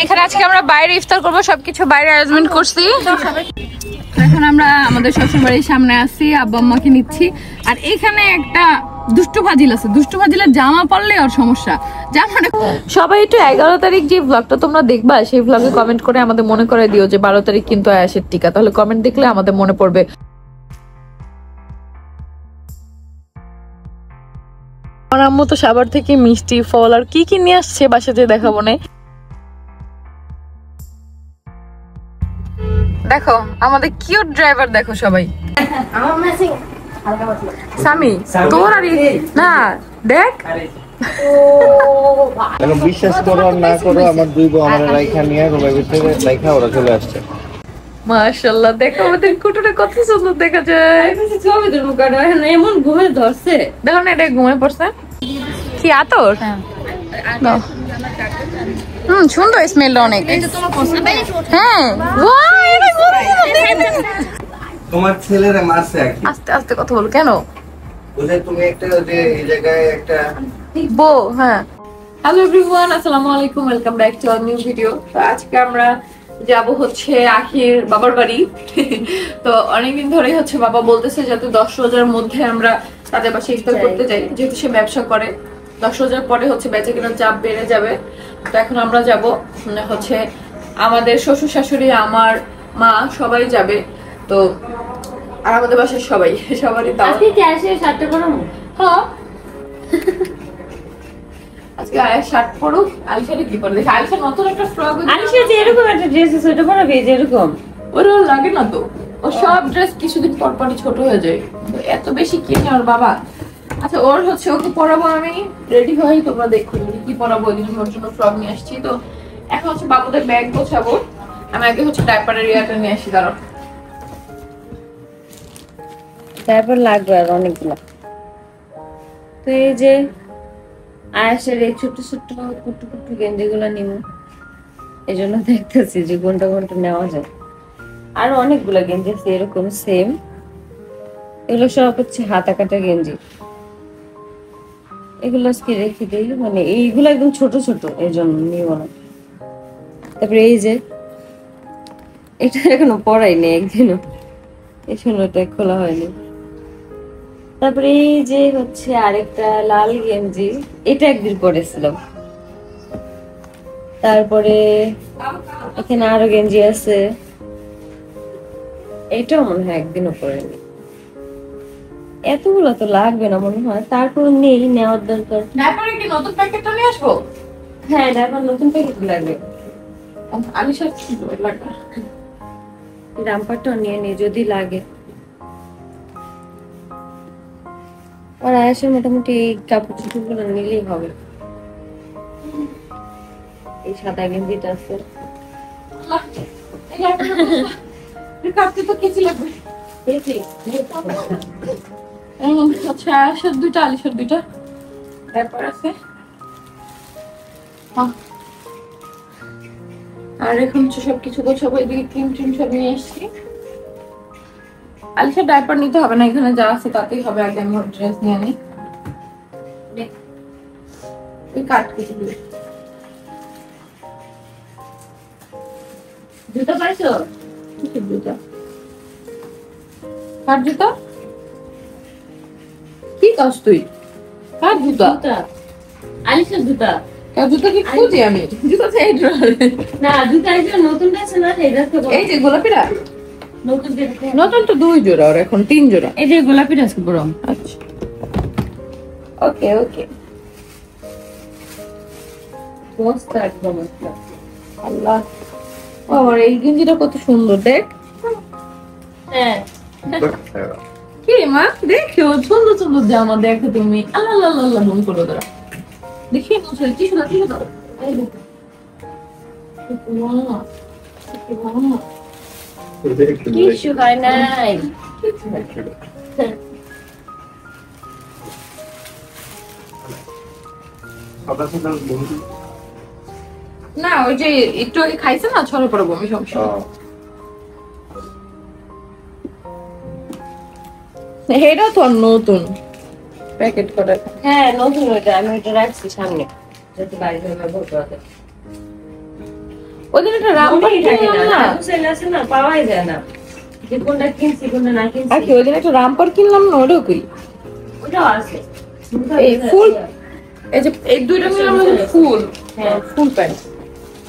এখানে আজকে আমরা বাইরে ইফতার করবো, সবকিছু বাইরে অ্যারেঞ্জমেন্ট করছি। এখন আমরা আমাদের শ্বশুর বাড়ির সামনে আছি, আব্বা আম্মাকে নিচ্ছি। আর এখানে একটা দুষ্টু ফাজিল আছে, দুষ্টু ফাজিলের জামা পরলে ওর সমস্যা। জামাটা সবাই একটু 11 তারিখ যে ব্লগটা তোমরা দেখবা, সেই ব্লগে কমেন্ট করে আমাদের মনে করে দিও যে 12 তারিখ কিন্তু আয়াসের টিকা। তাহলে কমেন্ট দেখলে আমাদের মনে পড়বে। আমার আম্মু তো সাভার থেকে মিষ্টি ফল আর কি কি নিয়ে আসছে, বাসাতে দেখাবো না। দেখো আমাদের কিউট ড্রাইভার, দেখো সবাই। সামি তোর আর না দেখ, বিশ্বাস করো না করো, আমার দুই বউ আমার রাইখা নিয়ে রুমের ভিতরে রাইখা ওরা চলে আসছে। মাশাআল্লাহ, দেখো আমাদের কুটুরে কত সুন্দর দেখা যায়। এমন ঘুমে ধরছে, দেখো না, এটা ঘুমে পড়ছে। কি আতর? সুন্দর স্মেলটা অনেক। হ্যাঁ, তোমার ছেলেরা মারছে আস্তে আস্তে কথা বল কেন? বুঝে তুমি একটা যে এই জায়গায় একটা বো। হ্যাঁ, হ্যালো এভরিওয়ান, আসসালামু আলাইকুম, welcome back to our new video. তো আজকে আমরা যাব হচ্ছে আখির বাবার বাড়ি। তো অনেকদিন ধরেই হচ্ছে বাবা বলতেছে যাতে 10 রোজার মধ্যে আমরা তাদের বাসায় ইফতার করতে যাই, যেহেতু সে ব্যবসা করে। 10 রোজার পরে হচ্ছে বেচা কেনার চাপ বেড়ে যাবে। তো এখন আমরা যাব হচ্ছে আমাদের শ্বশুর শাশুড়ি, আমার মা সবাই যাবে। তো আর আমাদের বাসায় সবারই দাওয়াত। আজকে কি আসে শার্টটা পরামো? হ্যাঁ, আজকে আয়ের শার্ট পরুক। আলিশারে কি পরে? দেখি আলিশার নতুন একটা ফ্রক। আলিশা যে এরকম একটা ড্রেস আছে ওটা পরাবে, যে এরকম ওর লাগে না তো। ও সব ড্রেস কিছুদিন পর পরই ছোট হয়ে যায়, এত বেশি কিনে ওর বাবা। আচ্ছা, ওর হচ্ছে ওকে পরাবো আমি, রেডি হই, তোমরা দেখো কি পরাবো। ওই দিন ওর জন্য ফ্রক নিয়ে আসছি। তো এখন হচ্ছে বাবুদের ব্যাগ গোছাবো। আমি আগে হচ্ছে ডাইপারের ইয়াটা নিয়ে আসি, দাঁড়াও। তারপর লাগবে আর অনেকগুলো। তো এই যে আয়াসের এই ছোট ছোট কুটু কুটু গেঞ্জি গুলো নিব, এই জন্য দেখতেছি যে কোনটা কোনটা নেওয়া যায়। আরো অনেকগুলো গেঞ্জি আছে এরকম সেম, এগুলো সব হচ্ছে হাতা কাটা গেঞ্জি। এগুলো আজকে রেখে দিই, মানে এইগুলো একদম ছোট ছোট, এই জন্য নিব না। তারপরে এই যে এটা এখনো পরাইনি একদিনও, এই সময়টা খোলা হয়নি। তারপরে এই যে হচ্ছে আরেকটা লাল গেঞ্জি, এটা একদিন পরেছিলাম। তারপরে এখানে আরো গেঞ্জি আছে, এটাও মনে হয় একদিনও পরেনি। এতগুলো তো লাগবে না মনে হয়, তারপর নেই, নেওয়ার দরকার। ডাইপারে কি নতুন প্যাকেটটা নিয়ে আসবো? হ্যাঁ, তারপর নতুন প্যাকেট লাগবে। আলিশার কি লাগবে? রামপারটাও নিয়ে নি যদি লাগে। আর আয়াসের মোটামুটি এই কাপড় চোপড়গুলো নিলেই হবে। এই সাদা গেঞ্জিটা আছে, কাটতে তো কেচি লাগবে। আচ্ছা, আয়াসের দুইটা, আলিশার দুইটা ডাইপার আছে। আর এখন হচ্ছে সবকিছু গোছাবো। এদিকে ক্রিম ট্রিম সব নিয়ে এসছি। আলিশার ডাইপার নিতে হবে না, এখানে যা আছে তাতেই হবে। আগে আমি ড্রেস নিয়ে নিই। কাট কেটে দিই। জুতো পাইছো? জুতা কার জুতা? কি কাজ তুই? কার জুতা? আলিশার জুতা। কার জুতা কি খুঁজি আমি? জুতা চাই না, জুতা এই যে নতুনটা আছে না, এই যে গোলাপিরা নতুন নতুন তো 2 জোড়া, আর এখন 3 জোড়া। এই যে গোলাপিটা আছে বরং। আচ্ছা, ওকে ওকে। মস্ত একদম আল্লাহ, আমার এই গেঞ্জিটা কত সুন্দর, দেখ। হ্যাঁ, কি মা দেখো, সুন্দর সুন্দর জামা দেখো তুমি। আল্লাহ আল্লাহ আল্লাহ মন করো তোরা। দেখি কি সুন্দর, কি সুন্দর। কিছু হয় নাই। না, ওই যে একটু আগে খাইছে না, ছড়ে পড়ে বমি সমস্যা। এটা তো নতুন প্যাকেট করা। হ্যাঁ, নতুন ওইটা, আমি ওইটা রাখছি সামনে যাতে বাড়ি থেকে ব্যবহার করা যায়। ওদের একটা রামপার কিনলাম না, সেল আছে না, পাওয়াই যায় না যে কোনটা কিনছি কোনটা না কিনছি। আর কি ওদের একটা রামপার কিনলাম না, ওটাও কই? ওটাও আছে এই ফুল, এই যে এই দুইটা নিলাম ফুল, হ্যাঁ ফুল প্যান্ট,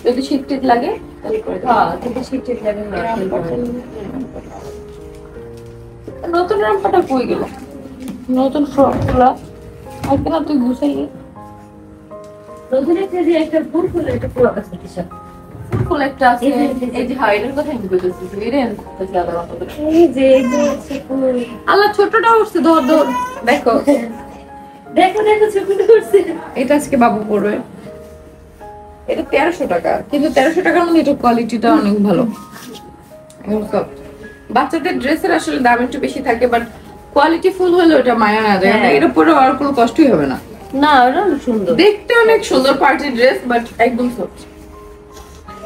যদি শীত টিট লাগে তাহলে করে দাও। হ্যাঁ কিন্তু শীতের লাগে না। নতুন রামপাটা কই গেল? নতুন ফ্রক গুলা আর কেন তুই গুছাইলি? নতুন একটা যে একটা ফুল ফুল একটা পুরো আছে টি-শার্ট। ফুল একটা আছে, এই যে হাইডের কথা আমি বলতেছি, এরেন তাহলে আবার মত করে। এই যে ফুল, আল্লাহ ছোটটা উঠছে, ধর ধর দেখো, দেখো দেখো ছোট করছে। এটা আজকে বাবু পড়বে, এটা 1300 টাকা, কিন্তু 1300 টাকার মধ্যে এটা কোয়ালিটিটা অনেক ভালো। এগুলো সব বাচ্চাদের ড্রেসের আসলে দাম একটু বেশি থাকে, বাট কোয়ালিটি ফুল হলে ওটা মায়া না যায়, এটা পরে আর কোনো কষ্টই হবে না। না ওটা অনেক সুন্দর, দেখতে অনেক সুন্দর পার্টি ড্রেস, বাট একদম সফট।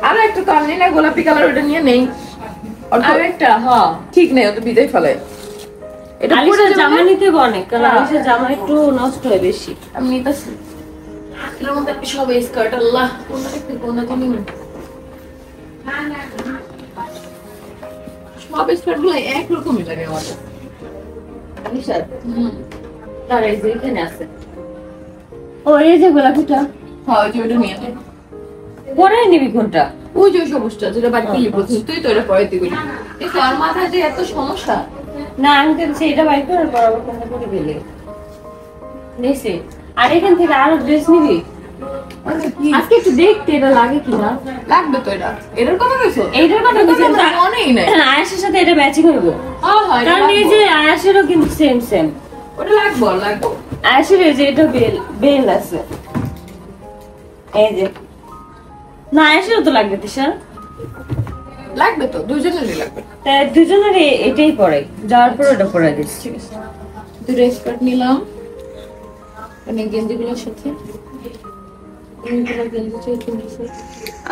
আর একটা তো আনলি না গোলাপি কালার, ওটা নিয়ে নেই। আর একটা হ্যাঁ ঠিক নেই, ওটা বিদায় ফেলে। এটা পরে আলিশার জামা জামা নিতে অনেক, কারণ আলিশার জামা একটু নষ্ট হয় বেশি। আমি নিতেছি, এর মধ্যে সব স্কার্ট, আল্লাহ কোনটা দেখতে কোনটা নিব, সব স্কার্ট গুলো একরকমই লাগে আমার। আলিশার তার এই যে এখানে আছে, ও এই যে গোলাপিটা হ্যাঁ ওই যে ওটা নিয়ে নে। পরে নিবি কোনটা? ওই যে সবুজটা যেটা বাড়ি কিনলি বলছিস তুই, তো এটা পরে দিবি। দেখো আর মাথায় যে এত সমস্যা। না আমি তো সেইটা বাইক করে বরাবর কোনটা করে গেলে নিছি। আর এখান থেকে আরো ড্রেস নিবি আজকে, একটু দেখতে এটা লাগে কিনা। লাগবে তো এটা, এটার কথা কইছো? এইটার কথা বলছি, আমার মনেই নাই। আয়াসের সাথে এটা ম্যাচিং করবো, হ্যাঁ এটা কারণ এই লাগবে। যে আয়াসেরও কিন্তু সেম সেম। ওটা লাগবে লাগবে। আয়াসের এই যে এটা বেল বেল আছে, এই যে না আয়াসেরও তো লাগবে তিশা, লাগবে তো, দুজনেরই লাগবে। তাই দুজনের এটাই পরে যাওয়ার পর ওটা পরে দিচ্ছি। ঠিক আছে, দুটো স্কার্ট নিলাম, মানে গেঞ্জিগুলোর সাথে এগুলো গেঞ্জি চাই কিনতেছে।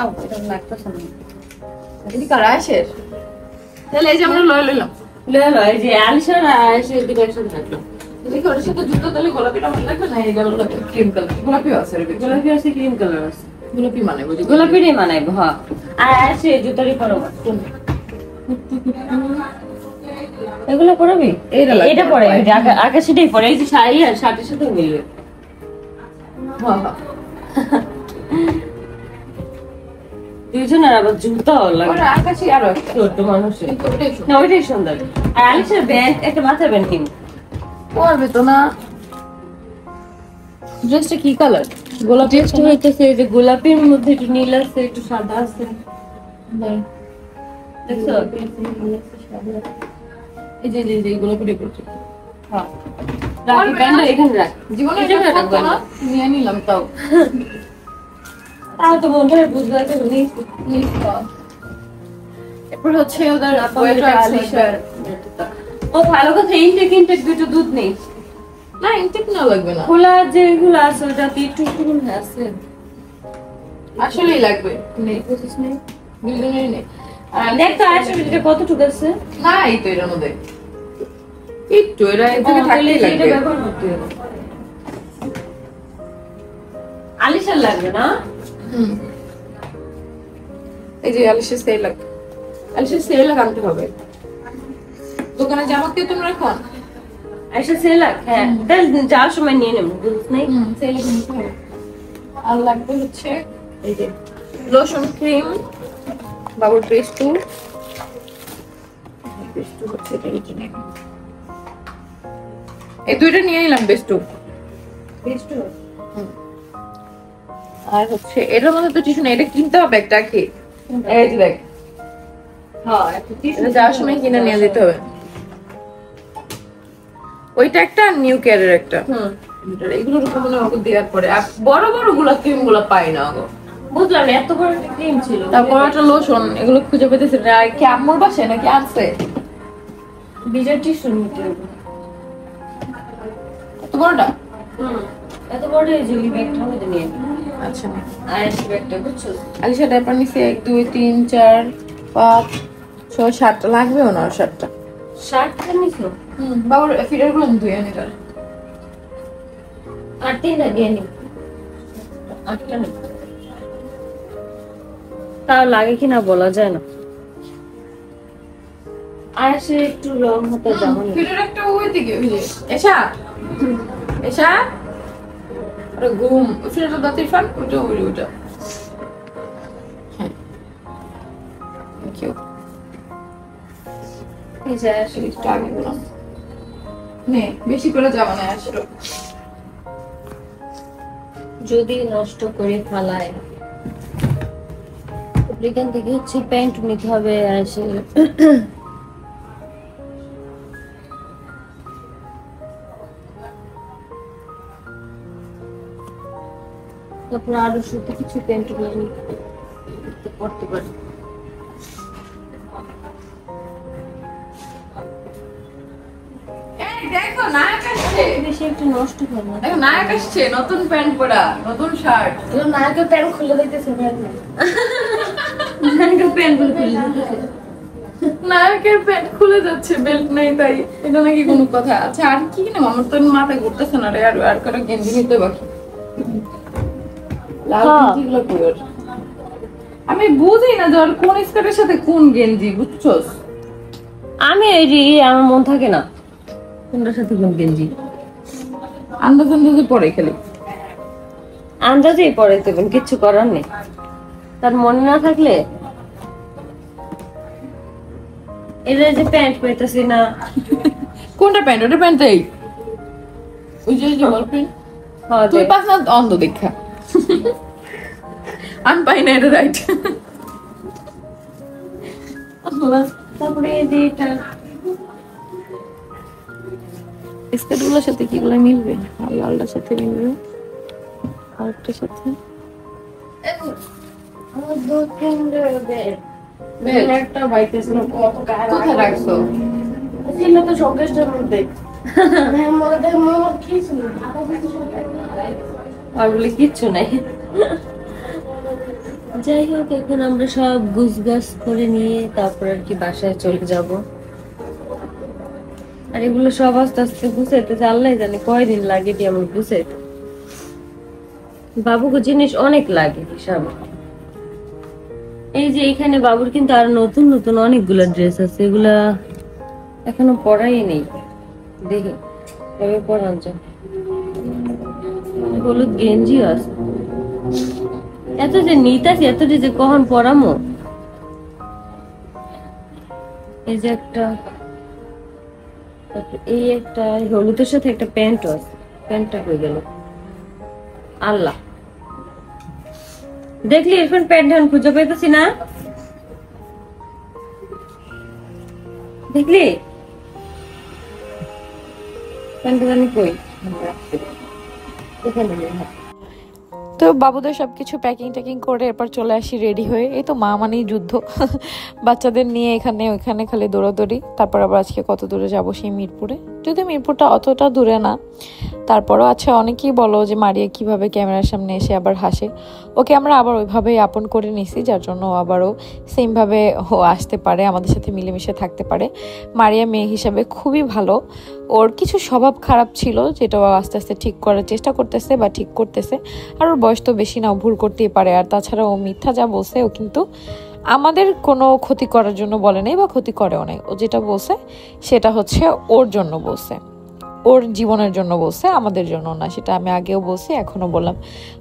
আও এটা লাগতেছে না, এদিকে কারা আসে? তাহলে এই যে আমরা লয় লইলাম। লে এই যে আলিশার আয়াসের দিকে একসাথে থাকলো। এদিকে ওর সাথে জুতো তাহলে গোলাপিটা ভালো লাগবে না? এই গেল ক্রিম কালার, গোলাপিও আছে এর ভিতরে। গোলাপি আছে, ক্রিম কালার আছে, গোলাপি মানে বুঝি গোলাপিরই মানাইবো। হ্যাঁ আর আয়াসে জুতারই পরবো, এগুলো পরাবি? এটা পরে আকাশিটাই পরে, এই যে শাড়ি আর শার্টের সাথে মিলবে। হ্যাঁ হ্যাঁ দুইজনের আবার জুতাও লাগে, ওটা আকাশি আরো একটা ছোট মানুষের। কিন্তু ওটাই সুন্দর। না ওইটাই সুন্দর। আর আলিশার ব্যান্ড, একটা মাথার ব্যান্ড কিন। পরবে তো না। ড্রেসটা কি কালার? গোলাপি ড্রেসটা হইতেছে এই যে গোলাপির মধ্যে একটু নীল আছে, একটু সাদা আছে, দেখছো? এই যে যে গোলাপিটা করছে। হ্যাঁ রাখি ব্যান্ডটা এখানে রাখ, জীবনে এটা এটা রাখবো করতো না, নিয়ে নিলাম তাও। তাও তো মনে হয় বুঝতে পারছি। এরপর হচ্ছে ওদের ওয়েটার আলিশার। ও ভালো কথা, ইনটেক ইনটেক দুটো দুধ নেই, না ইনটেক না লাগবে না, খোলা যেগুলো আছে ওটাতে একটু একটু আছে। আসলেই লাগবে। নেই কোচিস নেই, দুজনেরই নেই। আর দেখ তো আসলে এটা কতটুকু আছে। না এই তো এর মধ্যে একটু এরা এই থেকে থাকলেই এটা লাগবে। ব্যবহার করতে হবে। আলিশার লাগবে না? হুম এই যে আলিশার সেলাক, আলিশার সেলাক আনতে হবে। দোকানে জামা কেউ তোমরা এখন? আলিশার সেলাক, হ্যাঁ তাহলে যাওয়ার সময় নিয়ে নেব, বুঝছ নাই? সেলাক নিতে হবে। আর লাগবে হচ্ছে এই যে লোশন, ক্রিম, বাবুর পেস্টু। পেস্টু হচ্ছে এটা কিনে, এই দুইটা নিয়ে নিলাম পেস্টু। বেস্টু আর হচ্ছে এটার মধ্যে তো টিস্যু নেই, এটা কিনতে হবে একটা কি? এই যে দেখ, হ্যাঁ একটা এটা যাওয়ার সময় কিনে নিয়ে যেতে হবে। ওইটা একটা, নিউ কেয়ারের একটা। এগুলোর উপর মনে হয় দেওয়ার পরে আর বড় বড় গুলা ক্রিম গুলা পাই না গো। বুঝলাম না, এত বড় একটা ক্রিম ছিল। তারপর একটা লোশন, এগুলো খুঁজে পেতেছি না। আর কি আম্মুর বাসায় নাকি আনছে? বিজয় টিস্যু নিতে হবে। এত বড়টা? এত বড় এই যে ব্যাগটা মধ্যে নিয়ে নি। আচ্ছা আর এই ব্যাগটা বুঝছো? আলিশা ডাইপার নিছে 1 2 3 4 5 6 7টা লাগবে, ওনার 7টা। শার্টটা নিছো? বাবুর ফিডার গুলো আমি ধুয়ে আনি তার। আর তিনটা দিয়ে নি, আটটা নি। তাও লাগে কিনা বলা যায় না। আয়েশে একটু রং হতে জামা নেই। ফিরের একটা ওই দিকে ওই যে এসা এসা আরে ঘুম ফিরের দাঁতের ফান ওটা ওটা হ্যাঁ থ্যাংক ইউ। এই যে আয়েশে একটু আগে বললাম নে বেশি করে জামা নেয় আসলো যদি নষ্ট করে ফেলায় এখান থেকে হচ্ছে প্যান্ট নিতে হবে। আয়েশে তারপর আরো শুধু কিছু প্যান্ট পড়তে পারি। দেখো নায়ক আসছে বেশি একটু নষ্ট করে না। দেখো নায়ক আসছে নতুন প্যান্ট পরা নতুন শার্ট নায়কের প্যান্ট খুলে দিতেছে নায়কের প্যান্ট খুলে দিতেছে নায়কের প্যান্ট খুলে যাচ্ছে বেল্ট নেই তাই এটা নাকি কোনো কথা। আচ্ছা আর কি কিনে আমার তো মাথায় ঘুরতেছে না রে আর করে গেঞ্জি নিতে বাকি লাল গেঞ্জিগুলো পরে আমি বুঝি না যে আর কোন স্কার্টের সাথে কোন গেঞ্জি বুঝছস। আমি আমার মন থাকে না কোনটার সাথে কোন গেঞ্জি আন্দাজে পরে খেলি আন্দাজেই পরে দেবেন কিছু করার নেই। তার মনে না থাকলে এদের যে প্যান্ট পেতেছি না কোনটা প্যান্ট ওটা প্যান্ট এই ওই যে বল প্যান্ট তুই পাস না অন্ধ দেখা আমি পাই না এটা রাইট। তারপরে এই যে এটা স্কার্টগুলোর সাথে কিগুলো মিলবে আর লালটার সাথে মিলবে আরেকটার সাথে আমার দু তিনটে একটা বাইতে ছিল কোথায় রাখছো ছিল তো শোকেসটার মধ্যে আর বলে কিচ্ছু নাই। যাই হোক এখন আমরা সব গুছগাছ করে নিয়ে তারপর আর কি বাসায় চলে যাব। আর এগুলো সব আস্তে আস্তে গুছাইতে আল্লাহ জানে কয়দিন লাগে আমার গুছাইতে। বাবুকে জিনিস অনেক লাগে হিসাবে। এই যে এখানে বাবুর কিন্তু আর নতুন নতুন অনেকগুলা ড্রেস আছে এগুলা এখনো পরাই নেই দেখি কবে পরান যায়। হলুদ গেঞ্জিও আছে এত যে নিতাছি এত যে কখন পরামো। এই যে একটা এই একটা হলুদের সাথে একটা প্যান্টও আছে প্যান্টটা হয়ে গেল আল্লাহ দেখলি এখন প্যান্ট খুঁজে পেতেছি না দেখলি প্যান্টটা জানি কই তো বাবুদের সবকিছু প্যাকিং ট্যাকিং করে এরপর চলে আসি রেডি হয়ে। এই তো মা মানেই যুদ্ধ বাচ্চাদের নিয়ে এখানে ওইখানে খালি দৌড়াদৌড়ি। তারপর আবার আজকে কত দূরে যাবো সেই মিরপুরে, যদি মিরপুরটা অতটা দূরে না তারপরও আচ্ছা অনেকেই বলো যে মারিয়া কিভাবে ক্যামেরার সামনে এসে আবার হাসে। ওকে আমরা আবার ওইভাবেই আপন করে নিছি যার জন্য আবারও সেমভাবে ও আসতে পারে আমাদের সাথে মিলেমিশে থাকতে পারে। মারিয়া মেয়ে হিসাবে খুবই ভালো, ওর কিছু স্বভাব খারাপ ছিল যেটা আস্তে আস্তে ঠিক করার চেষ্টা করতেছে বা ঠিক করতেছে। আর ওর বয়স তো বেশি না, ভুল করতেই পারে। আর তাছাড়া ও মিথ্যা যা বলছে ও কিন্তু আমাদের কোনো ক্ষতি করার জন্য বলে নাই বা ক্ষতি করেও নাই। ও যেটা বলছে সেটা হচ্ছে ওর জন্য বলছে, ওর জীবনের জন্য বলছে, আমাদের জন্য না। সেটা আমি আগেও বলছি এখনো বললাম।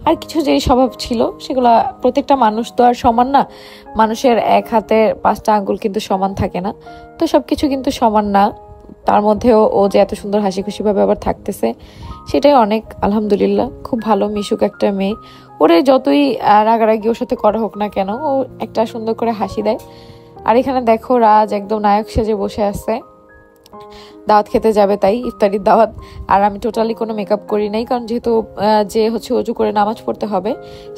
আর কিছু যেই স্বভাব ছিল সেগুলা প্রত্যেকটা মানুষ তো আর সমান না, মানুষের এক হাতে 5টা আঙ্গুল কিন্তু সমান থাকে না, তো সবকিছু কিন্তু সমান না। তার মধ্যেও ও যে এত সুন্দর হাসি খুশি ভাবে আবার থাকতেছে সেটাই অনেক আলহামদুলিল্লাহ। খুব ভালো মিশুক একটা মেয়ে, ওরে যতই রাগারাগি ওর সাথে করা হোক না কেন ও একটা সুন্দর করে হাসি দেয়। আর এখানে দেখো রাজ একদম নায়ক সেজে বসে আছে, দাওয়াত খেতে যাবে তাই ইফতারির দাওয়াত। আর আমি টোটালি কোনো মেকআপ করি নাই, কারণ যেহেতু যে হচ্ছে অজু করে নামাজ পড়তে হবে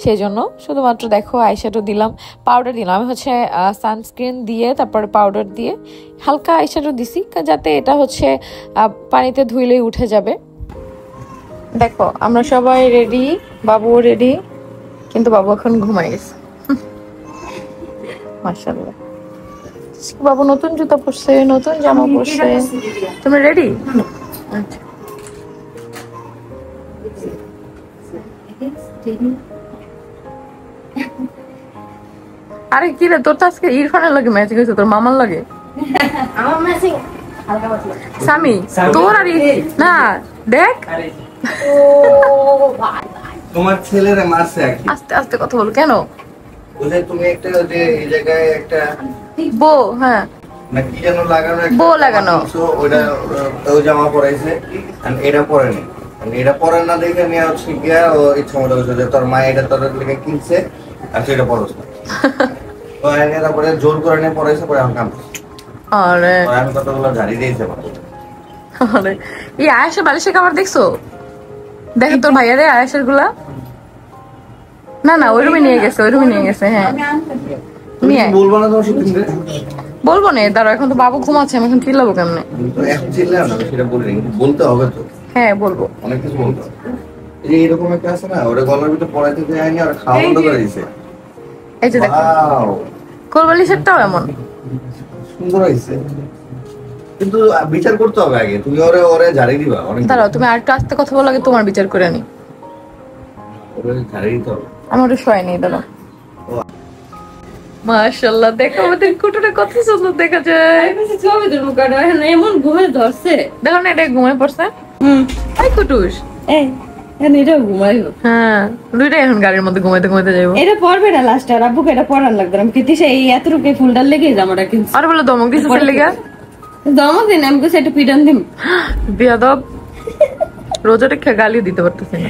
সেই জন্য শুধুমাত্র দেখো আইশ্যাডো দিলাম, পাউডার দিলাম। আমি হচ্ছে সানস্ক্রিন দিয়ে তারপরে পাউডার দিয়ে হালকা আইশ্যাডো দিছি যাতে এটা হচ্ছে পানিতে ধুইলেই উঠে যাবে। দেখো আমরা সবাই রেডি, বাবুও রেডি, কিন্তু বাবু এখন ঘুমাই গেছে। মাশাআল্লাহ বাবু নতুন জুতা পরছে, নতুন জামা পরছে। তুমি রেডি? আচ্ছা আরে কি রে, তোর তো আজকে ইরফানের লাগে ম্যাচিং হয়েছে, তোর মামার লাগে। আমার ম্যাচিং হালকা পাতলা। সামি তোর আর না দেখ, ও ভাই তোমার ছেলেরে মারছে আর কি। আস্তে আস্তে কথা বল। কেন বুঝে তুমি একটা যে এই জায়গায় একটা বো, হ্যাঁ না কি যেন লাগানো, একটা বো লাগানো। ওইটা ওই জামা পরাইছে, আর এটা পরেনি। এটা পরে না দেখে নিয়ে হচ্ছে গিয়া ও ইচ্ছা মতো হচ্ছে যে তোর মা এটা তোর লেগে কিনছে আর সেটা পরস না। তো এনে তারপরে জোর করে নিয়ে পরাইছে, পরে আমার কাম। আরে আমি কতগুলো ঝাড়ি দিয়েছে। আরে এই আয়েশা বালিশের কাপড় দেখছো? দেখ তোর ভাইয়া রে আয়েশার গুলা। না না ওই রুমে নিয়ে গেছে, ওই রুমে নিয়ে গেছে। হ্যাঁ তুমি নিয়ে বলবো না তোমার সত্যি বলবো না, দাঁড়া এখন তো বাবু ঘুমাচ্ছে, আমি এখন চিল্লাবো কেমনে? এখন চিল্লাম না, সেটা বলি বলতে হবে তো। হ্যাঁ বলবো। অনেক কিছু বলতে হবে। এই যে এরকম একটা আছে না, ওরা গলার ভিতরে পড়াইতে যায়নি আর খাওয়া বন্ধ করে দিয়েছে। এই যে দেখো ওয়াও, কোলবালিশেরটাও এমন সুন্দর হয়েছে, কিন্তু বিচার করতে হবে আগে। তুমি ওরে ওরে ঝাড়ি দিবা অনেক। দাঁড়াও, তুমি আর একটু আস্তে কথা বলো, আগে তোমার বিচার করে নি। ওরে ঝাড়ি দিতে হবে। আমি ওটা শোয় নেই, দাঁড়াও। মাশাআল্লাহ, দেখো আমাদের কুটুরে কত সুন্দর দেখা যায়। ছবি তুলবো কাটো, এখন এমন ঘুমে ধরছে। দেখো না, এটা ঘুমায় পড়ছে। এই কুটুস, এই এখন এটা ঘুমাইও। হ্যাঁ দুইটাই এখন গাড়ির মধ্যে ঘুমাইতে ঘুমাইতে যাইবো। এটা পড়বে না লাস্ট, আর আব্বুকে এটা পড়ার লাগবে না। আমি কিতিসে এই এতটুকু ফুলটার লেগে জামাটা কিনছি। আর বলো দমক দিছে তোর লেগা? জমা দিন আমি কিছু একটা পিটান দিম। বিয়াদব, রোজা রেখে গালি দিতে পারতেছি না।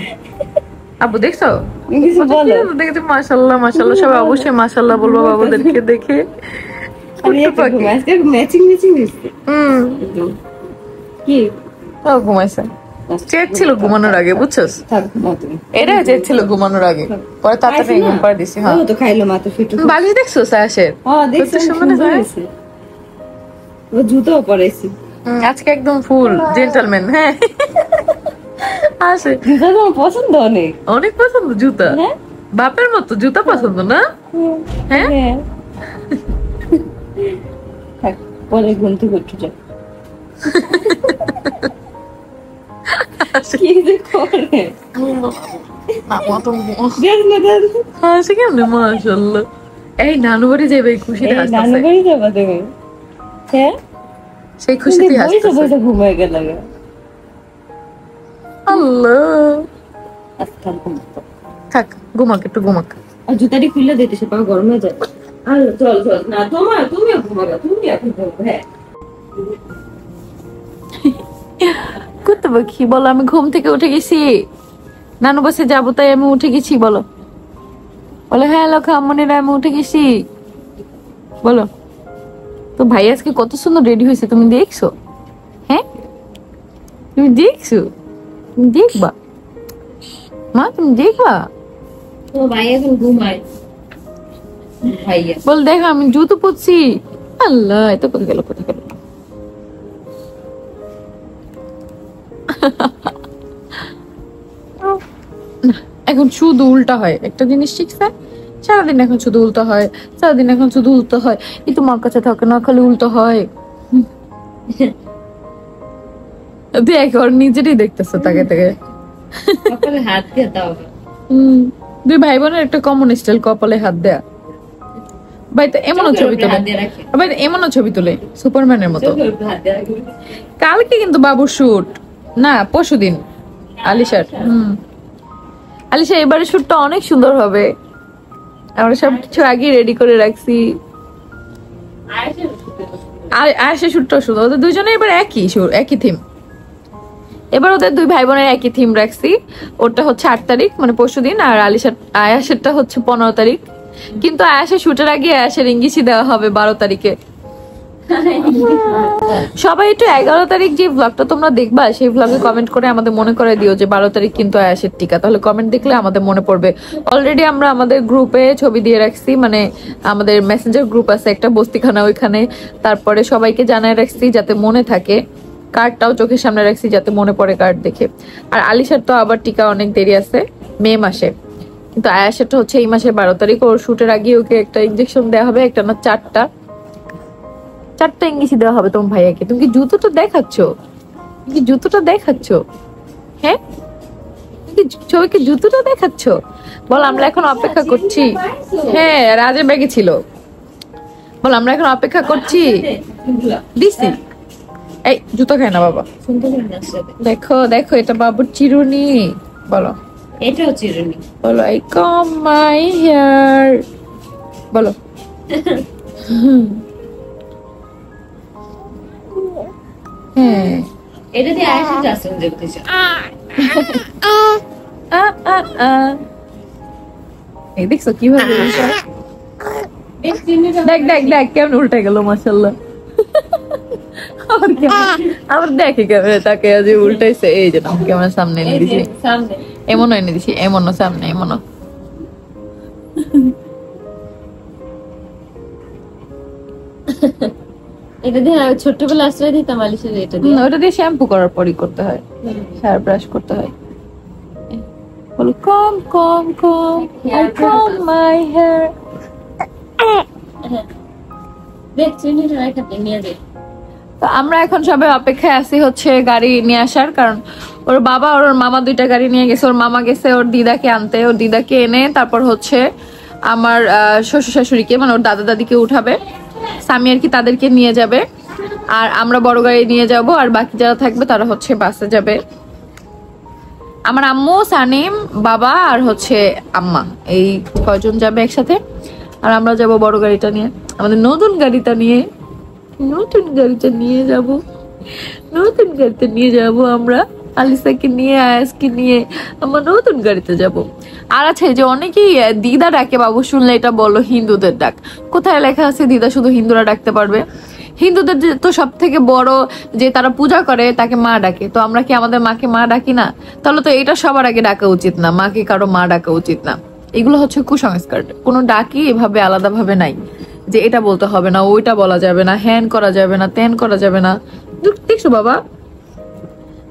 আব্বু দেখছো? কিছু বলো। দেখতে মাশাআল্লাহ মাশাআল্লাহ, সবাই অবশ্যই মাশাআল্লাহ বলবো বাবুদেরকে দেখে। আমি একটা ঘুমাই, আজকে ম্যাচিং ম্যাচিং হইছে। কি ও ঘুমাইছে, চেট ছিল ঘুমানোর আগে, বুঝছস? থাক ঘুমাও তুমি। এটা চেট ছিল ঘুমানোর আগে, পরে তাড়াতাড়ি ঘুম পাড়ে দিছি। হ্যাঁ ও তো খাইলো মাত্র ফিটু। বালিশ দেখছো সায়াসের? দেখছি সুন্দর হয়েছে। ও জুতোও পরাইছি। আজকে একদম ফুল জেন্টলম্যান। হ্যাঁ আসে, জুতো তো আমার পছন্দ অনেক। অনেক পছন্দ জুতা, হ্যাঁ বাপের মতো জুতা পছন্দ না? হ্যাঁ হ্যাঁ থাক, পরে ঘুম থেকে উঠে যাও। কি যে করে দেখ না দেখ। হাসে কেমন মাশাআল্লাহ। এই নানু বাড়ি যাবে, খুশিতে এই নানু হাসতেছে, বাড়ি যাবা তুমি? হ্যাঁ সেই খুশিতে বসে হাসতেছে। বসে ঘুমাই গেল। আল্লাহ, আজকাল ঘুমাতো। থাক ঘুমাক, একটু ঘুমাক। আর জুতাটি খুললে দিতে সে পা গরম হয়ে যায়। আর চল চল না তোমার, তুমিও ঘুমাবে, তুমি এখন ঘুমাবে। হ্যাঁ করতে পারছি বলো, আমি ঘুম থেকে উঠে গেছি, নানু বাসে যাবো তাই আমি উঠে গেছি। বলো বলো, হ্যাঁ লোক আম্মনিরা আমি উঠে গেছি। বলো তো ভাই আজকে কত সুন্দর রেডি হয়েছে, তুমি দেখছো? হ্যাঁ তুমি দেখছো? তুমি দেখবা মা, তুমি দেখবা? তো ভাই এখন ঘুমায়। ভাইয়া বল দেখো আমি জুতো পরছি। আল্লাহ, এত কোথায় গেল, কোথায় গেল? এখন শুধু উল্টা হয়, একটা জিনিস শিখছে সারাদিন, এখন শুধু উল্টো হয়, সারাদিন এখন শুধু উল্টো হয়। এই তো মার কাছে থাকে না, খালি উল্টো হয়। দেখ ওর নিজেরই দেখতেছে তাকে থেকে। কপালে হাত দিয়ে দাও। দুই ভাই বোনের একটা কমন স্টাইল, কপালে হাত দেয়া। ভাই তো এমনও ছবি তোলে, ভাই এমনও ছবি তোলে সুপারম্যানের মতো। কালকে কিন্তু বাবুর শুট না, পরশুদিন আলিশার। আলিশা এবারে শুটটা অনেক সুন্দর হবে, আমরা সবকিছু আগে রেডি করে রাখছি। আয়েশা শুটটাও সুন্দর, ওদের দুজনে এবার একই থিম। এবার ওদের দুই ভাই বোনের একই থিম রাখছি। ওটা হচ্ছে 8 তারিখ মানে পরশুদিন, আর আয়াসেরটা হচ্ছে 15 তারিখ। কিন্তু আয়াসের শুটের আগে আয়াসের ইংলিশই দেওয়া হবে 12 তারিখে। সবাই একটু 11 তারিখ যে ব্লগটা তোমরা দেখবা, সেই ব্লগে কমেন্ট করে আমাদের মনে করে দিও যে 12 তারিখ কিন্তু আয়াসের টিকা। তাহলে কমেন্ট দেখলে আমাদের মনে পড়বে। অলরেডি আমরা আমাদের গ্রুপে ছবি দিয়ে রাখছি, মানে আমাদের মেসেঞ্জার গ্রুপ আছে একটা বস্তিখানা, ওইখানে। তারপরে সবাইকে জানায় রাখছি যাতে মনে থাকে। কার্ডটাও চোখের সামনে রাখছি যাতে মনে পড়ে কার্ড দেখে। আর আলিশার তো আবার টিকা অনেক দেরি আছে, মে মাসে। কিন্তু আয়াসেরটা হচ্ছে এই মাসের 12 তারিখ। ওর শুটের আগে ওকে একটা ইনজেকশন দেওয়া হবে, একটা না 4টা ইংলিশই দেওয়া হবে তোমার ভাইয়াকে। তুমি কি জুতোটা দেখাচ্ছ? হ্যাঁ সবাইকে জুতোটা দেখাচ্ছ? বল আমরা এখন অপেক্ষা করছি। হ্যাঁ রাজের ব্যাগে ছিল। বল আমরা এখন অপেক্ষা করছি। দিছি এই জুতো খায় না বাবা। দেখো দেখো এটা বাবুর চিরুনি। বলো এটাও চিরুনি। বলো আই কম মাই হেয়ার। বলো হ্যাঁ এটা দিয়ে আয়েশা ক্লাসরুম দেখতে চাও। এই দেখছো কিভাবে দেখ দেখ দেখ কেমন উল্টে গেল মাশাআল্লাহ। আবার দেখে ক্যামেরা তাকে আজ উল্টাইছে। এই যে ক্যামেরার সামনে এনে দিছি, এমনও এনে দিছি, এমনও সামনে এমনও। এটা দিয়ে ছোটবেলা আশ্রয় দিতাম আলিশের। এটা দিয়ে ওটা দিয়ে শ্যাম্পু করার পরই করতে হয়, হেয়ার ব্রাশ করতে হয়। বলো কম কম কম আই কম মাই হেয়ার। দেখ চিনিটা রাখাতে নিয়ে দে। তো আমরা এখন সবাই অপেক্ষায় আছি হচ্ছে গাড়ি নিয়ে আসার, কারণ ওর বাবা আর ওর মামা দুইটা গাড়ি নিয়ে গেছে। ওর মামা গেছে ওর দিদাকে আনতে, ওর দিদাকে এনে তারপর হচ্ছে আমার শ্বশুর শাশুড়িকে মানে ওর দাদা দাদিকে উঠাবে, স্বামী আর কি তাদেরকে নিয়ে যাবে, আর আমরা বড় গাড়ি নিয়ে যাব, আর বাকি যারা থাকবে তারা হচ্ছে বাসে যাবে। আমার আম্মু, সানিম, বাবা আর হচ্ছে আম্মা, এই কয়জন যাবে একসাথে। আর আমরা যাব বড় গাড়িটা নিয়ে, আমাদের নতুন গাড়িটা নিয়ে। নতুন গাড়িতে নিয়ে যাব, নতুন গাড়িতে নিয়ে যাব আমরা আলিসাকে নিয়ে, আয়াসকে নিয়ে আমরা নতুন গাড়িতে যাব। আর আছে যে অনেকেই দিদা ডাকে, বাবু শুনলে এটা বলো হিন্দুদের ডাক। কোথায় লেখা আছে দিদা শুধু হিন্দুরা ডাকতে পারবে? হিন্দুদের তো সব থেকে বড় যে তারা পূজা করে তাকে মা ডাকে। তো আমরা কি আমাদের মাকে মা ডাকি না? তাহলে তো এটা সবার আগে ডাকা উচিত না, মাকে কারো মা ডাকা উচিত না। এগুলো হচ্ছে কুসংস্কার। কোনো ডাকি এভাবে আলাদা ভাবে নাই যে এটা বলতে হবে না, ওইটা বলা যাবে না, হ্যান করা যাবে না, তেন করা যাবে না। দেখছো বাবা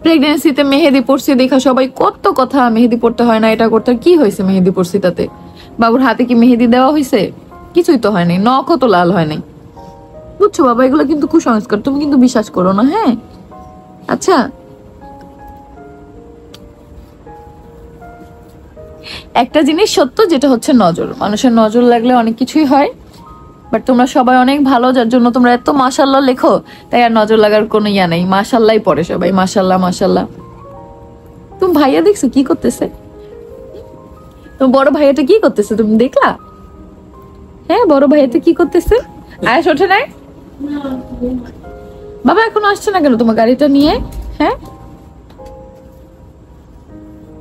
প্রেগনেন্সিতে মেহেদি পড়ছি দেখা সবাই কত কথা, মেহেদি পড়তে হয় না, এটা করতে। কি হয়েছে মেহেদি পড়ছি তাতে? বাবুর হাতে কি মেহেদি দেওয়া হয়েছে? কিছুই তো হয়নি, নখও তো লাল হয় নাই। বুঝছো বাবা এগুলো কিন্তু কুসংস্কার, তুমি কিন্তু বিশ্বাস করো না। হ্যাঁ আচ্ছা একটা জিনিস সত্য, যেটা হচ্ছে নজর। মানুষের নজর লাগলে অনেক কিছুই হয়, বাট তোমরা সবাই অনেক ভালো, যার জন্য তোমরা এত মাশাআল্লাহ লেখো, তাই আর নজর লাগার কোনো ইয়া নেই। মাশাআল্লাহই পড়ে সবাই, মাশাআল্লাহ মাশাআল্লাহ। তুমি ভাইয়া দেখছো কি করতেছে? তুমি বড় ভাইয়াটা কি করতেছে তুমি দেখলা? হ্যাঁ বড় ভাইয়াটা কি করতেছে? আয়াস ওঠে নাই? বাবা এখন আসছে না কেন তোমার গাড়িটা নিয়ে? হ্যাঁ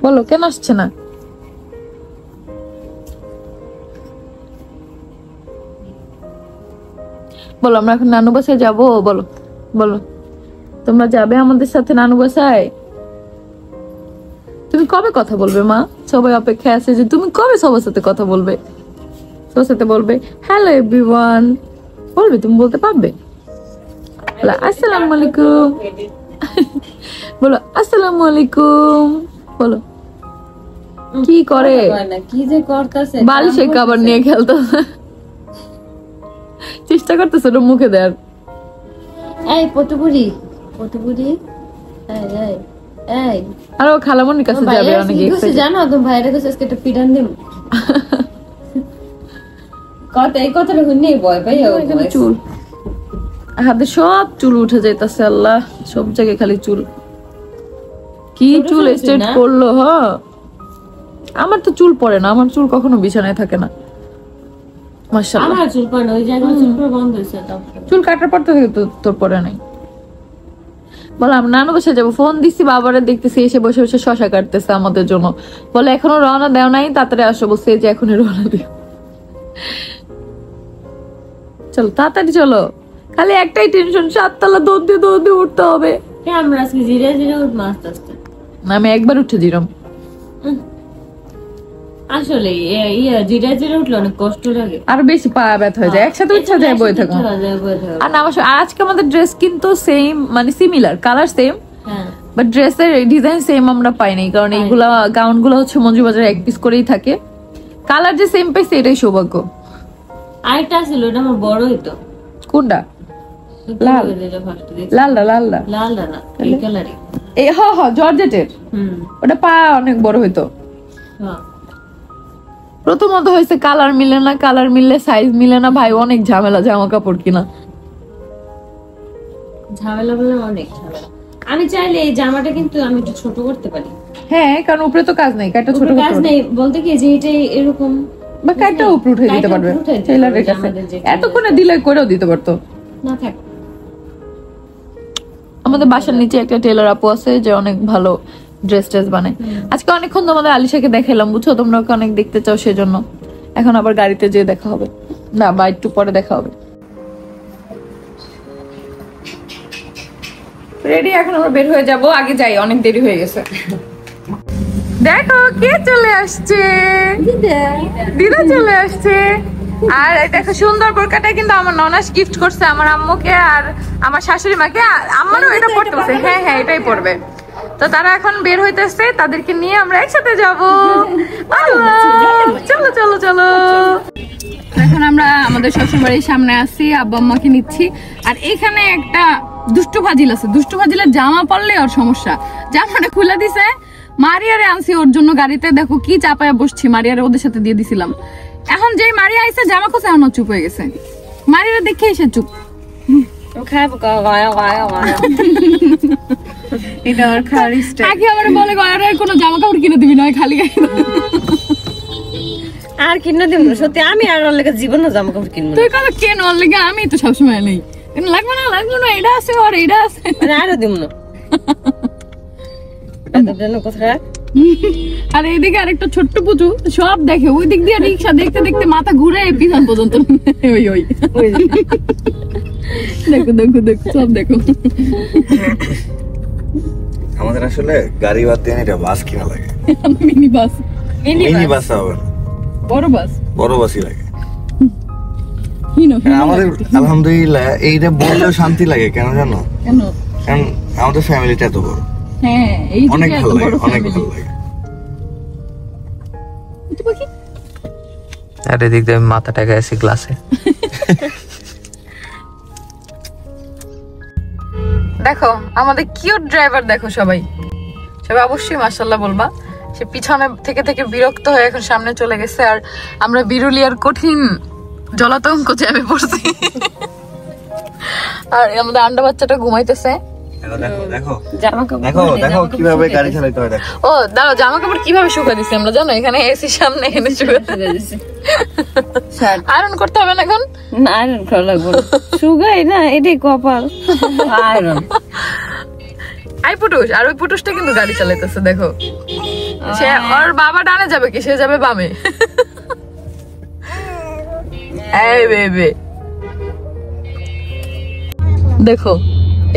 বলো কেন আসছে না? বলো আমরা এখন নানু বাসায় যাবো। বলো বলো তোমরা যাবে আমাদের সাথে নানু বাসায়? তুমি কবে কথা বলবে মা? সবাই অপেক্ষায় আছে যে তুমি কবে সবার সাথে কথা বলবে, সবার সাথে বলবে হ্যালো এভরিওয়ান বলবে। তুমি বলতে পারবে? আসসালামু আলাইকুম বলো আসসালামু আলাইকুম। বলো কি করে? কি যে করতেছে, বালিশের কাবার নিয়ে খেলতো, চেষ্টা করতেছে ওর মুখে দেয়ার। এই পটুপুরি পটুপুরি এই এই এই আর ও খালামনির কাছে যাবে অনেকে। জানো তুমি ভাইয়ের কাছে আজকে একটা পিটান দেব। কথা এই কথাটা শুনে ভয় পাই। এখানে চুল, হাতে সব চুল উঠে যাইতাছে, আল্লাহ সব জায়গায় খালি চুল। কি চুল স্ট্রেট করলো? হ আমার তো চুল পড়ে না, আমার চুল কখনো বিছানায় থাকে না মাশাআল্লাহ। আমার চুল পড়ে ওই জায়গায় চুল পড়া বন্ধ হইছে, চুল কাটার পর থেকে তো তোর পড়ে নাই। বললাম নানু বাসায় যাবো, ফোন দিছি বাবারে, দেখতেছি এসে বসে বসে শশা কাটতেছে আমাদের জন্য। বলে এখনো রওনা দেও নাই? তাড়াতাড়ি আসো। বলছে যে এখনই রওনা দিও। চলো তাড়াতাড়ি চলো, খালি একটাই টেনশন, 7 তলা দৌড় দিয়ে উঠতে হবে। আমরা আজকে জিরে জিরে উঠবো আস্তে আস্তে। আমি একবার উঠে দিলাম আসলে জিরে জিরে উঠলে অনেক কষ্ট লাগে, আর বেশি পা ব্যথা হয়ে যায়। একসাথে ইচ্ছা যায় বই থাকো। আর না আমার আজকে আমাদের ড্রেস কিন্তু সেম, মানে সিমিলার কালার সেম, বাট ড্রেসের ডিজাইন সেম আমরা পাই নাই, কারণ এইগুলা গাউন গুলো হচ্ছে মঞ্জু বাজারে এক পিস করেই থাকে। কালার যে সেম পাইছে এটাই সৌভাগ্য। আরেকটা ছিল ওটা আমার বড় হইতো। কোনটা? লাল লাল লাল লাল না এই কালারই। এই জর্জেটের ওটা পা অনেক বড় হইতো। প্রথমত হয়েছে কালার মিলে না, কালার মিললে সাইজ মিলে না, ভাই অনেক ঝামেলা জামা কাপড় কিনা। ঝামেলা বলে অনেক ঝামেলা। আমি চাইলে এই জামাটা কিন্তু আমি একটু ছোট করতে পারি। হ্যাঁ, কারণ উপরে তো কাজ নেই, কাটটা ছোট করতে কাজ নেই বলতে কি যে এটা এরকম বা কাটটা উপরে উঠে দিতে পারবে টেইলারের কাছে, এতক্ষণে দিলে করেও দিতে পারতো না। থাক, আমাদের বাসার নিচে একটা টেইলার আপু আছে যে অনেক ভালো ড্রেস বানায়। আজকে অনেকক্ষণ তোমাদের আলিশাকে দেখালাম, বুঝছো, তোমরা ওকে অনেক দেখতে চাও সেজন্য। এখন আবার গাড়িতে যেয়ে দেখা হবে না, বা একটু পরে দেখা হবে। রেডি, এখন আমরা বের হয়ে যাব, আগে যাই, অনেক দেরি হয়ে গেছে। দেখো কে চলে আসছে, দিদা চলে আসছে। আর এটা একটা সুন্দর বোরকাটা কিন্তু আমার ননাস গিফট করছে আমার আম্মুকে আর আমার শাশুড়ি মাকে। আমারও এটা পড়তে বলছে। হ্যাঁ হ্যাঁ, এটাই পড়বে। তো তারা এখন বের হইতেছে, তাদেরকে নিয়ে আমরা একসাথে যাব। চলো চলো চলো। এখন আমরা আমাদের শ্বশুরবাড়ির সামনে আছি, আব্বা আম্মাকে নিচ্ছি। আর এখানে একটা দুষ্টু ফাজিল আছে, দুষ্টু ফাজিলের জামা পরলে ওর সমস্যা। জামাটা খুলে দিছে, মারিয়ারে আনছি ওর জন্য গাড়িতে। দেখো কি চাপায় বসছি, মারিয়ারে ওদের সাথে দিয়ে দিছিলাম। এখন যে মারিয়া আইছে জামা কোসে এখন চুপ হয়ে গেছে, মারিয়ারে দেখে এসে চুপ। এটা ওর খালি স্টাইল। আগে আমারে বলে গয়ারে কোনো জামা কাপড় কিনে দিবি না, খালি গায়ে আর কিনে দিব না। সত্যি আমি আর ওর লেগে জীবনে জামা কাপড় কিনবো। তুই কবে কেন ওর লেগে? আমি তো সবসময় নেই, লাগবে না লাগবে না, এটা আছে আর এটা আছে, আরো দিব না। আর এইদিকে আরেকটা ছোট্ট পুচু সব দেখে, ওই দিক দিয়ে রিক্সা দেখতে দেখতে মাথা ঘুরে পিছন পর্যন্ত। ওই ওই দেখো দেখো দেখো, সব দেখো। আমাদের আসলে গাড়ি বাদ দিয়ে এটা বাস কিনা লাগে। মিনি বাস, মিনি বাস হবে, বড় বাস, বড় বাসই লাগে। আমাদের আলহামদুলিল্লাহ এইটা বললেও শান্তি লাগে। কেন জানো? কেন? কারণ আমাদের ফ্যামিলিটা এত বড়। হ্যাঁ, এই অনেক ভালো লাগে, অনেক ভালো লাগে। আর এদিক দিয়ে মাথাটাকে আছে গ্লাসে। দেখো আমাদের কিউট ড্রাইভার, দেখো সবাই সবাই অবশ্যই মাশাআল্লাহ বলবা। সে পিছনে থেকে থেকে বিরক্ত হয়ে এখন সামনে চলে গেছে। আর আমরা বিরুলিয়ার কঠিন জলাতঙ্ক জ্যামে পড়ছি। আর আমাদের আন্ডা বাচ্চাটা ঘুমাইতেছে। কিভাবে গাড়ি চালাতে হয় দেখো। ও দাঁড়াও, জামা কাপড় কিভাবে শুকা দিছি আমরা জানো? এখানে এসি সামনে এনে শুকা দিছি। আয়রন করতে হবে না এখন? না, আয়রন করা লাগবে না, শুকাই না, এটাই কপাল। আয়রন আই পুটুস, আর ওই পুটুসটা কিন্তু গাড়ি চালাইতেছে। দেখো সে, ওর বাবা ডানে যাবে কি সে যাবে বামে। এই বেবে দেখো,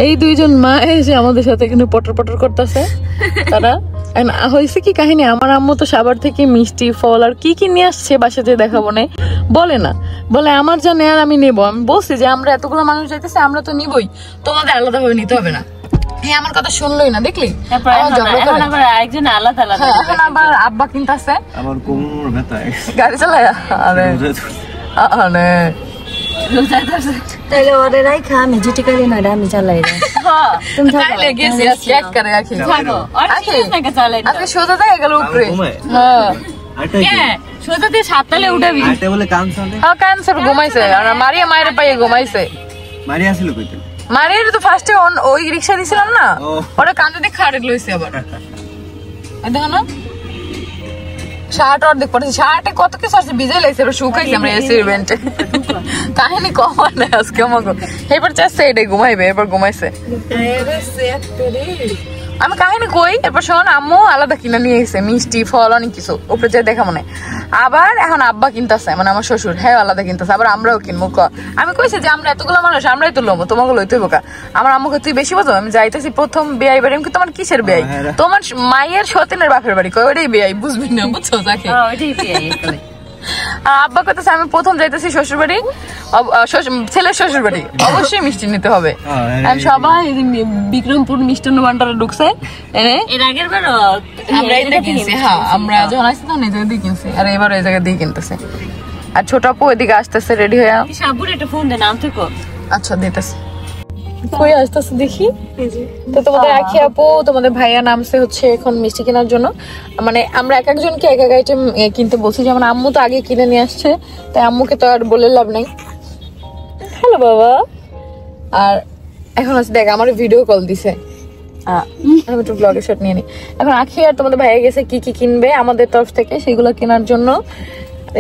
এই দুইজন মা এসে আমাদের সাথে কিন্তু পটর পটর করতেছে। তারা হয়েছে কি কাহিনী, আমার আম্মু তো সাভার থেকে মিষ্টি ফল আর কি কি নিয়ে আসছে বাসাতে দেখাবো না, বলে না, বলে আমার যা নেয়ার আমি নেবো। আমি বলছি যে আমরা এতগুলো মানুষ যাইতেছে, আমরা তো নিবই, তোমাদের আলাদা ভাবে নিতে হবে না। হ্যাঁ, আমার কথা শুনলোই না, দেখলি? আরেকজন আলাদা আলাদা। এখন আবার আব্বা কিনতেছে, আমার কোমর ব্যথা গাড়ি চালায়। আরে আরে তাইলে ওরে রাইখা আমি যেটি করি না, আমি চালাই না। তুমি তাইলে গেছি আজকে এক করে রাখি। থাকো, আর ঠিক না চালাই না। আজকে সোজা যায় গেল উপরে। হ্যাঁ, কে সোজা দিয়ে সাতটালে উঠাবি? আইতে বলে কানসালে। হ্যাঁ, কানসার ঘুমাইছে। আর মারিয়া মায়ের পায়ে ঘুমাইছে। মারিয়া ছিল কইতে? মারিয়ার তো ফার্স্টে ওই রিকশা দিছিলাম না, ওরা কান্দে দিয়ে খাড়ে লইছে আবার। দেখো না শার্ট অর্ধেক পড়েছে, শার্টে কত কিছু আছে, ভিজে লাগছে, শুকাইছে আমরা এসি ইভেন্টে। কাহিনী কমান নাই আজকে আমাকে। এবার চাচ্ছে এটাই ঘুমাইবে, এবার ঘুমাইছে। আমি কাহিনী কই, এরপর শোন, আম্মু আলাদা কিনা নিয়ে এসে মিষ্টি ফল অনেক কিছু, উপরে যাই দেখা মনে। আবার এখন আব্বা কিনতেছে, মানে আমার শ্বশুর, হ্যাঁ আলাদা কিনতেছে, আবার আমরাও কিনবো। আমি কইছি যে আমরা এতগুলো মানুষ আমরাই তো লমো, তোমাকে লইতে বোকা। আমার আম্মুকে তুই বেশি বোঝো, আমি যাইতেছি প্রথম বিয়াই বাড়ি। আমি তোমার কিসের বিয়াই? তোমার মায়ের সতীনের বাপের বাড়ি। কই ওইটাই বিয়াই, বুঝবি না, বুঝছো? যাকে আব্বা কইতেছে আমি প্রথম যাইতেছি শ্বশুর বাড়ি, ছেলের শ্বশুর বাড়ি, অবশ্যই মিষ্টি নিতে হবে। সবাই বিক্রমপুর মিষ্টান্ন ভান্ডারে ঢুকছে। এর আগের বার আমরা এটা কিনছি। হ্যাঁ, আমরা যখন আসছি তখন এই জায়গা দিয়ে কিনছি, আর এবার এই জায়গা দিয়ে কিনতেছে। আর ছোট আপু এদিকে আসতেছে রেডি হয়ে। সাবুর একটা ফোন দে, নাম থেকে। আচ্ছা দিতেছি। কই আসতেছে দেখি। তো তোমাদের আখি আপু তোমাদের ভাইয়া নামছে হচ্ছে এখন মিষ্টি কেনার জন্য। মানে আমরা এক একজনকে এক এক আইটেম কিনতে বলছি, যেমন আম্মু তো আগে কিনে নিয়ে আসছে, তাই আম্মুকে তো আর বলে লাভ নাই। হ্যালো বাবা। আর এখন হচ্ছে দেখ আমার ভিডিও কল দিছে, আমি একটু ব্লগের শট নিয়ে নি। এখন আখি আর তোমাদের ভাইয়া গেছে কি কি কিনবে আমাদের তরফ থেকে সেগুলো কেনার জন্য।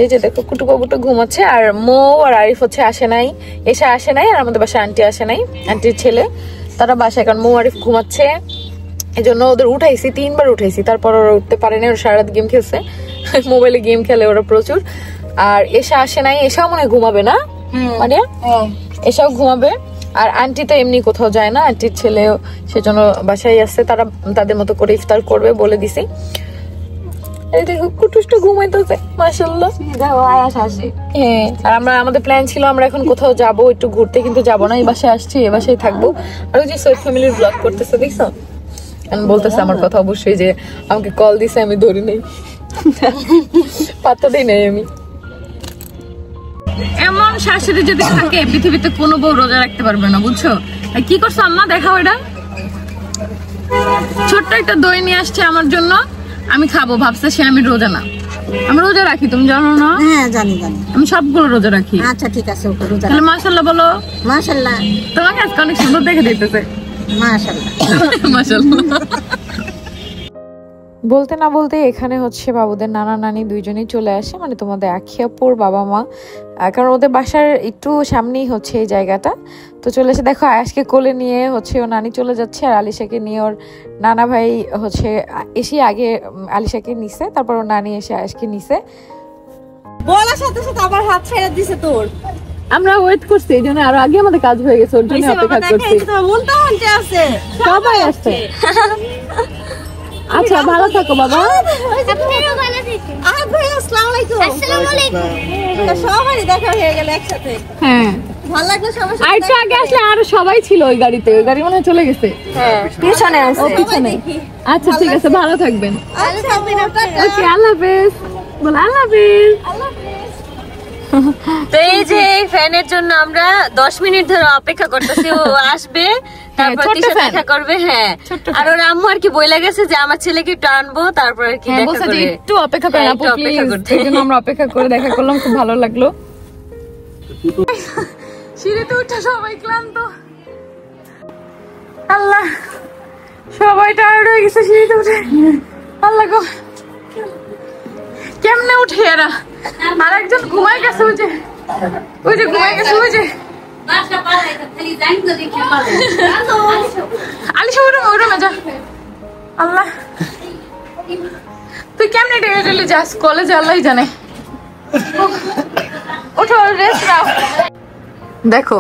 এই যে দেখো কুটু বাবুটা ঘুমাচ্ছে, আর মো আর আরিফ হচ্ছে আসে নাই, আসে নাই, আর আমাদের বাসায় আন্টি আসে নাই, আন্টির ছেলে তারা বাসায়, কারণ মো আরিফ ঘুমাচ্ছে এই জন্য ওদের উঠাইছি, 3 বার উঠাইছি, তারপর ওরা উঠতে পারেনি, ওরা সারা রাত গেম খেলছে, মোবাইলে গেম খেলে ওরা প্রচুর। আর আসে নাই, এসাও মনে হয় ঘুমাবে না মানে, এসাও ঘুমাবে। আর আন্টি তো এমনি কোথাও যায় না, আন্টির ছেলেও সেজন্য বাসায় আসছে, তারা তাদের মতো করে ইফতার করবে বলে দিছি। এই দেখো কুটুসটা ঘুমাইতেছে মাশাআল্লাহ। হ্যাঁ, আর আমরা আমাদের প্ল্যান ছিল আমরা এখন কোথাও যাব একটু ঘুরতে, কিন্তু যাব না, এই বাসায় আসছি, এই বাসায় থাকবো। আর ওই যে সৈয়দ ফ্যামিলির ব্লগ করতেছে দেখছো, আমি বলতেছে আমার কথা অবশ্যই, যে আমাকে কল দিছে আমি ধরি নেই, পাত্তা দিই নাই আমি। এমন শাশুড়ি যদি থাকে পৃথিবীতে কোনো বউ রোজা রাখতে পারবে না, বুঝছো? কি করছো আম্মা দেখাও, এটা ছোট্ট একটা দই নিয়ে আসছে আমার জন্য, আমি খাবো, ভাবছে সে আমি রোজা না। আমি রোজা রাখি, তুমি জানো না? হ্যাঁ জানি জানি, আমি সবগুলো রোজা রাখি। আচ্ছা ঠিক আছে, ওকে রোজা। তাহলে মাশাআল্লাহ বলো। মাশাআল্লাহ। তোমাকে আজকে অনেক সুন্দর দেখে দিতেছে। মাশাআল্লাহ মাশাআল্লাহ। বলতে না বলতে এখানে হচ্ছে বাবুদের নানা নানি দুইজনেই চলে আসে, মানে তোমাদের আখি আপুর বাবা মা, কারণ ওদের বাসার একটু সামনেই হচ্ছে এই জায়গাটা। তো চলে এসে দেখো আয়াসকে কোলে নিয়ে হচ্ছে ও নানি চলে যাচ্ছে, আর আলিশাকে নিয়ে ওর নানা ভাই হচ্ছে এসে আগে আলিশাকে নিছে, তারপর ওর নানি এসে আয়াসকে নিছে। বলার সাথে সাথে আবার হাত ছেড়ে দিছে তোর। আমরা ওয়েট করছি, এই জন্য আরো আগে আমাদের কাজ হয়ে গেছে, ওর জন্য অপেক্ষা করছি। মনটা হন্টে আছে, সবাই আসছে। আচ্ছা ভালো থাকো বাবা। আপনিও ভালো থাকুন। ভাই আসসালামু আলাইকুম। আসসালামু আলাইকুম। সবাই দেখা হয়ে গেল একসাথে। হ্যাঁ ভালো লাগলো সবার সাথে। আর একটু আগে আসলে আরো সবাই ছিল ওই গাড়িতে, ওই গাড়ি মনে হয় চলে গেছে। হ্যাঁ পিছনে আছে। ও পিছনে। আচ্ছা ঠিক আছে, ভালো থাকবেন। ভালো থাকবেন আপনারা। ওকে আল্লাহ হাফেজ। বল আল্লাহ হাফেজ। তো এই যে ফ্যানের জন্য আমরা 10 মিনিট ধরে অপেক্ষা করতেছি, ও আসবে তারপর তিশা দেখা করবে। হ্যাঁ, আর ওর আম্মু আর কি বইলা গেছে যে আমার ছেলেকে একটু আনবো, তারপর আর কি দেখা করবে। একটু অপেক্ষা করেন আপু প্লিজ, এই জন্য আমরা অপেক্ষা করে দেখা করলাম, খুব ভালো লাগলো। সিঁড়িতে উঠে সবাই ক্লান্ত, আল্লাহ সবাই টায়ার্ড হয়ে গেছে সিঁড়িতে উঠে। আল্লাহ গো কেমনে উঠে এরা, আর একজন ঘুমায় গেছে, ওই যে ঘুমায় গেছে, ওই যে আলিশা ওই রুমে যা। আল্লাহ তুই কেমনে ডেলি ডেলি যাস কলেজে, আল্লাহ জানে। ওঠো রেস্ট নাও। দেখো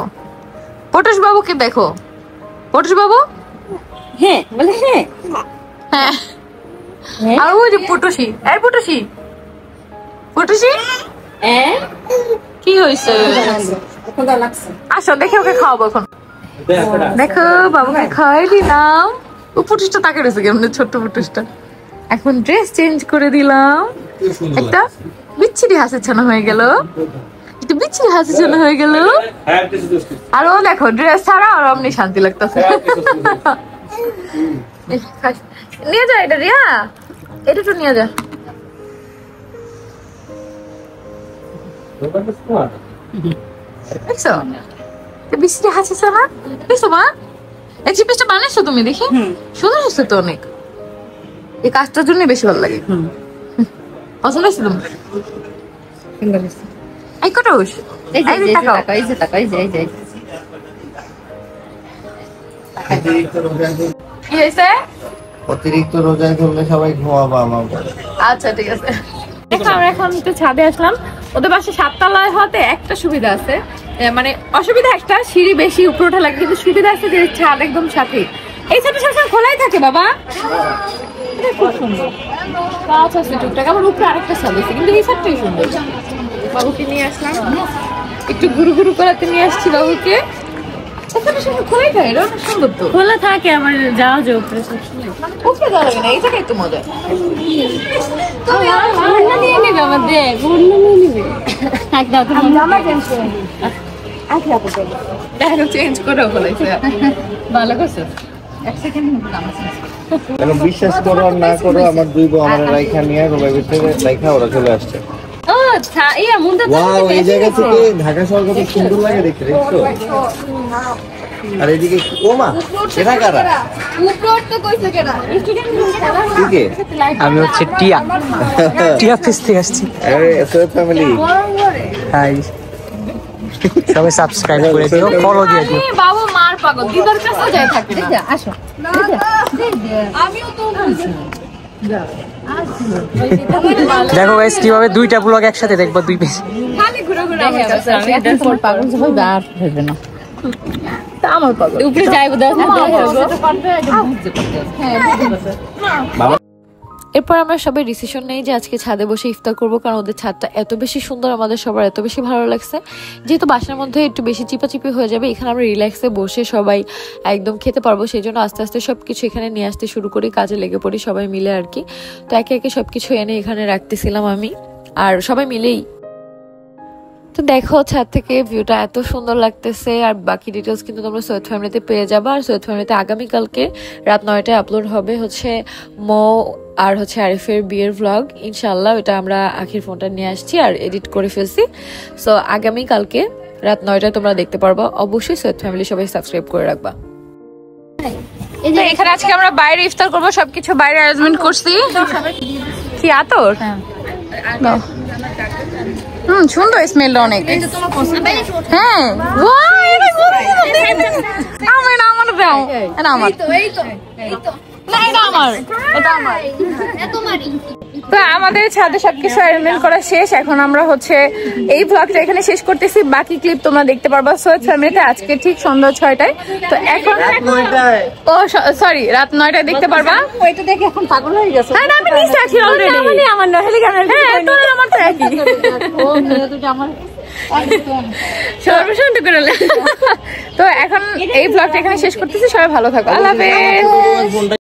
পটুস বাবুকে দেখো, পটুস বাবু। হ্যাঁ বলে হ্যাঁ। হ্যাঁ আর ওই যে পটুসি, এই পটুসি, পটুসি কি হয়েছে? আসো দেখে ওকে খাওয়াবো এখন। দেখো বাবুকে খাওয়াই দিলাম, ও পুটুসটা তাকে রয়েছে কেমন, ছোট্ট পুটুসটা। এখন ড্রেস চেঞ্জ করে দিলাম, একটা বিচ্ছিরি হাসি ছানা হয়ে গেল, একটু বিচ্ছিরি হাসি ছানা হয়ে গেল। আর ও দেখো ড্রেস ছাড়া আর অমনি শান্তি লাগতেছে। নিয়ে যা এটা, রিয়া এটা তো নিয়ে যা। দেখছো বিচ্ছিরি হাসি ছানা, দেখছো মা? এই চিপসটা বানাইছো তুমি? দেখি সুন্দর হচ্ছে তো অনেক, এই কাজটার জন্য বেশি ভালো লাগে। পছন্দ হয়েছে তোমার? এই কটুস কি হয়েছে? অতিরিক্ত রোজায় ধরলে সবাই ঘুমাবো আমার। আচ্ছা ঠিক আছে। দেখো আমরা এখন একটু ছাদে আসলাম, ওদের বাসা 7 তলায় হতে একটা সুবিধা আছে, মানে অসুবিধা একটা, সিঁড়ি বেশি উপরে ওঠা লাগে, কিন্তু সুবিধা আছে যে ছাদ একদম সাথে। এই ছাদটা সবসময় খোলাই থাকে বাবা, খুব সুন্দর গাছ আছে টুকটাক। আমার উপরে আরেকটা ছাদ আছে, কিন্তু এই ছাদটাই সুন্দর। বাবুকে নিয়ে আসলাম, একটু ঘুরু ঘুরু করাতে নিয়ে আসছি বাবুকে। খোলাই থাকে, এটা অনেক সুন্দর তো। খোলা থাকে, আমার যাওয়া যায় উপরে সবসময়। উপরে যাওয়া লাগে না, এই জায়গায় একটু মজা। ঘুরনা নিয়ে নেবে আমাদের, ঘুরনা নিয়ে নেবে। দেখো চেঞ্জ করে বলেছে ভালো করছো বিশ্বাস করো আর না করো আমার দুই বউ আমার রাইখা নিয়ে রুমের ভিতরে রাইখা ওরা চলে আসছে। ওয়াও, এই জায়গা থেকে ঢাকা শহর কত সুন্দর লাগে দেখতে, দেখছো? আর এদিকে ওমা, এটা কারা? কে? আমি হচ্ছে টিয়া টিয়া ফেস থেকে আসছি। আরে সৈয়দ ফ্যামিলি, হাই, সবাই সাবস্ক্রাইব করে দিও, ফলো দিয়ে দিও। বাবা মার পাগল, দিদার কাছে যায় থাকে না। আসো আমিও তো দেখো গাইস কিভাবে দুইটা ব্লগ একসাথে দেখবো, দুই পেজ। খালি ঘুরে ঘুরে আমার কাছে আমি এটার পর পাগল সবাই আর হবে না আমার পাগল উপরে যাইবো এরপর আমরা সবাই ডিসিশন নেই যে আজকে ছাদে বসে ইফতার করব, কারণ ওদের ছাদটা এত বেশি সুন্দর, আমাদের সবার এত বেশি ভালো লাগছে। যেহেতু বাসার মধ্যে একটু বেশি চিপাচিপি হয়ে যাবে, এখানে আমরা রিল্যাক্সে বসে সবাই একদম খেতে পারবো। সেই জন্য আস্তে আস্তে সবকিছু এখানে নিয়ে আসতে শুরু করি, কাজে লেগে পড়ি সবাই মিলে আর কি। তো একে একে সবকিছু এনে এখানে রাখতেছিলাম আমি আর সবাই মিলেই। তো দেখো ছাদ থেকে ভিউটা এত সুন্দর লাগতেছে। আর বাকি ডিটেলস কিন্তু তোমরা সৈয়দ ফ্যামিলিতে পেয়ে যাবে। আর সৈয়দ ফ্যামিলিতে আগামীকালকে রাত 9টায় আপলোড হবে হচ্ছে মো আর হচ্ছে আরিফের বিয়ের ভ্লগ, ইনশাল্লাহ। এটা আমরা আখির ফোনটা নিয়ে আসছি আর এডিট করে ফেলছি। সো আগামীকালকে রাত 9টায় তোমরা দেখতে পারবা। অবশ্যই সৈয়দ ফ্যামিলি সবাই সাবস্ক্রাইব করে রাখবা। এখানে আজকে আমরা বাইরে ইফতার করবো, সবকিছু বাইরে অ্যারেঞ্জমেন্ট করছি। কি আতর? সুন্দর স্মেলটা অনেক। হ্যাঁ, আমার দাও, এটা আমার, না এটা আমার, এটা আমার। তো আমাদের ছাদে সবকিছু অ্যারেঞ্জমেন্ট করা শেষ। এখন আমরা হচ্ছে এই ব্লগটা এখানে শেষ করতেছি। বাকি ক্লিপ তোমরা দেখতে পারবা সৈয়দ ফ্যামিলিতে আজকে ঠিক সন্ধ্যা 6টায়। তো এখন ও সরি রাত 9টায় দেখতে পারবা। ওইটা দেখে এখন পাগল হয়ে গেছে। হ্যাঁ আমি নিচে আছি অলরেডি। মানে আমার নহলি গান হ্যাঁ তোর আমার তো একই। ও মেয়ে দুটো আমার সর্বশান্ত করে। তো এখন এই ব্লগটা এখানে শেষ করতেছি। সবাই ভালো থাকো, আল্লাহ হাফেজ।